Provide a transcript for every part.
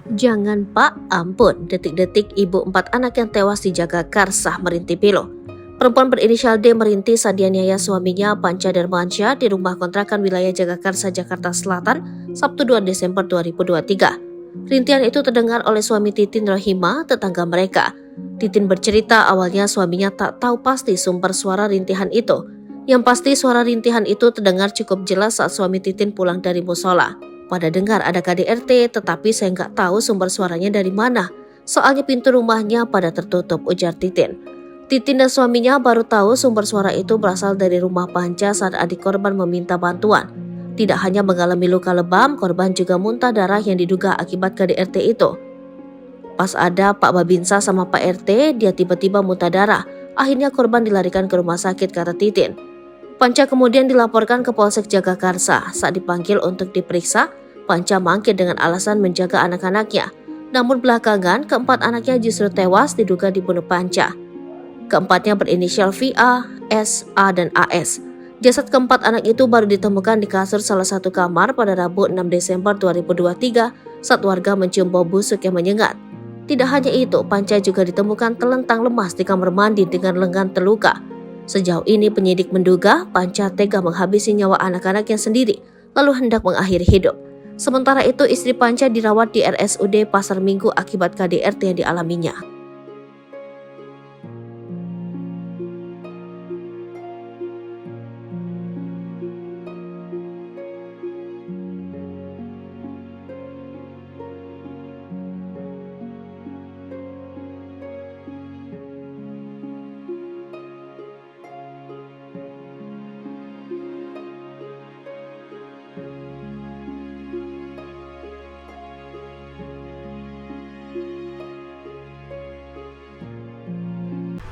Jangan Pak, ampun, detik-detik ibu 4 anak yang tewas di Jagakarsa merintih pilu. Perempuan berinisial D merintih saat dianiaya suaminya Panca Darmansyah di rumah kontrakan wilayah Jagakarsa, Jakarta Selatan, Sabtu 2 Desember 2023. Rintihan itu terdengar oleh suami Titin Rohima, tetangga mereka. Titin bercerita awalnya suaminya tak tahu pasti sumber suara rintihan itu. Yang pasti suara rintihan itu terdengar cukup jelas saat suami Titin pulang dari musola. Pada dengar ada KDRT, tetapi saya nggak tahu sumber suaranya dari mana. Soalnya pintu rumahnya pada tertutup, ujar Titin. Titin dan suaminya baru tahu sumber suara itu berasal dari rumah Panca saat adik korban meminta bantuan. Tidak hanya mengalami luka lebam, korban juga muntah darah yang diduga akibat KDRT itu. Pas ada Pak Babinsa sama Pak RT, dia tiba-tiba muntah darah. Akhirnya korban dilarikan ke rumah sakit, kata Titin. Panca kemudian dilaporkan ke Polsek Jagakarsa. Saat dipanggil untuk diperiksa, Panca mangkir dengan alasan menjaga anak-anaknya. Namun belakangan, keempat anaknya justru tewas diduga dibunuh Panca. Keempatnya berinisial VA, S, A, dan AS. Jasad keempat anak itu baru ditemukan di kasur salah satu kamar pada Rabu 6 Desember 2023 saat warga mencium bau busuk yang menyengat. Tidak hanya itu, Panca juga ditemukan telentang lemas di kamar mandi dengan lengan terluka. Sejauh ini penyidik menduga Panca tega menghabisi nyawa anak-anaknya sendiri lalu hendak mengakhiri hidup. Sementara itu istri Panca dirawat di RSUD Pasar Minggu akibat KDRT yang dialaminya.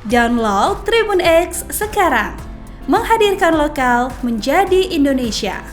Download Tribun X sekarang, menghadirkan lokal menjadi Indonesia.